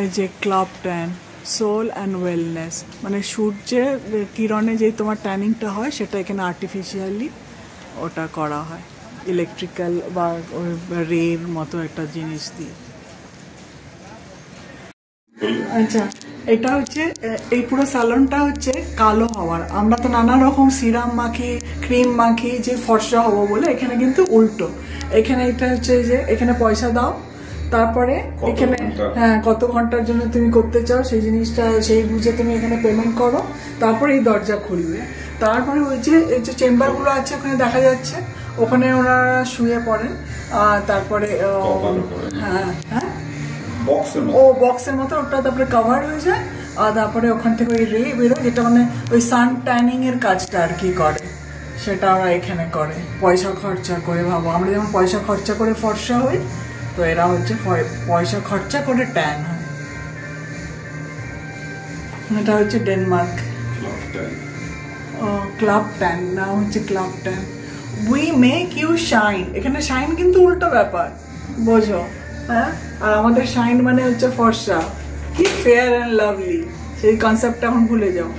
এই যে club tan soul and wellness, মানে সূর্যের কিরণে যে তোমার ট্যানিংটা হয় সেটা এখানে আর্টিফিশিয়ালি ওটা করা হয় ইলেকট্রিক্যাল বা রের মতো একটা জিনিস দিয়ে। আচ্ছা, এটা হচ্ছে এই পুরো স্যালনটা হচ্ছে কালো হওয়ার। আমরা তো নানা রকম সিরাম মাখি, ক্রিম মাখি যে ফর্সা হবো বলে, এখানে কিন্তু উল্টো। এখানে এটা হচ্ছে যে এখানে পয়সা দাও, তারপরে এখানে হ্যাঁ কত ঘন্টার জন্য তুমি করতে চাও সেই জিনিসটা সেই বুঝে তুমি এখানে পেমেন্ট করো, তারপরে এই দরজা খুলবে। তারপরে ওই যে এই যে চেম্বারগুলো আছে ওখানে দেখা যাচ্ছে, ওখানে ওনারা শুয়ে পড়েন। তারপরে হ্যাঁ হ্যাঁ ও বক্সের মতো ওটা, তারপরে কভার হয়ে যায়। আর তারপরে ওখান থেকে ওই রে বেরোয়, যেটা মানে ওই সান ট্যানিং এর কাজটা আর কি করে, সেটা ওরা এখানে করে পয়সা খরচা করে। ভাবো আমরা যেমন পয়সা খরচা করে ফর্সা হই, তো এরা হচ্ছে পয়সা খরচা করে ট্যান হয়। এটা হচ্ছে ডেনমার্ক ক্লাব ট্যান, না হচ্ছে club tan. We make you shine, এখানে শাইন কিন্তু উল্টো ব্যাপার, বোঝো? হ্যাঁ, আর আমাদের শাইন মানে হচ্ছে ফর্সা, কি ফেয়ার অ্যান্ড লাভলি, সেই কনসেপ্টটা এখন ভুলে যাও।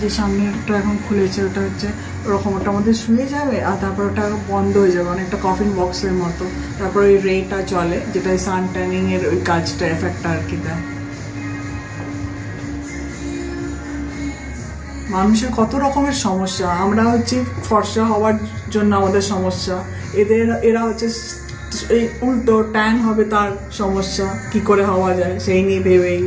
যে সামনেটা এখন খুলেছে ওটা হচ্ছে ওরকম, ওটার মধ্যে শুয়ে যাবে আর তারপর ওটা বন্ধ হয়ে যাবে, অনেকটা কফিন বক্সের মতো। তারপর ওই রেটা চলে, যেটা সান ট্যানিং এর ওই কাজটা এফেক্টটা আর কি দেয়। মানুষের কত রকমের সমস্যা, আমরা হচ্ছে ফর্সা হওয়ার জন্য আমাদের সমস্যা, এরা হচ্ছে এই উল্টো ট্যান হবে তার সমস্যা, কি করে হওয়া যায় সেই নিয়ে ভেবেই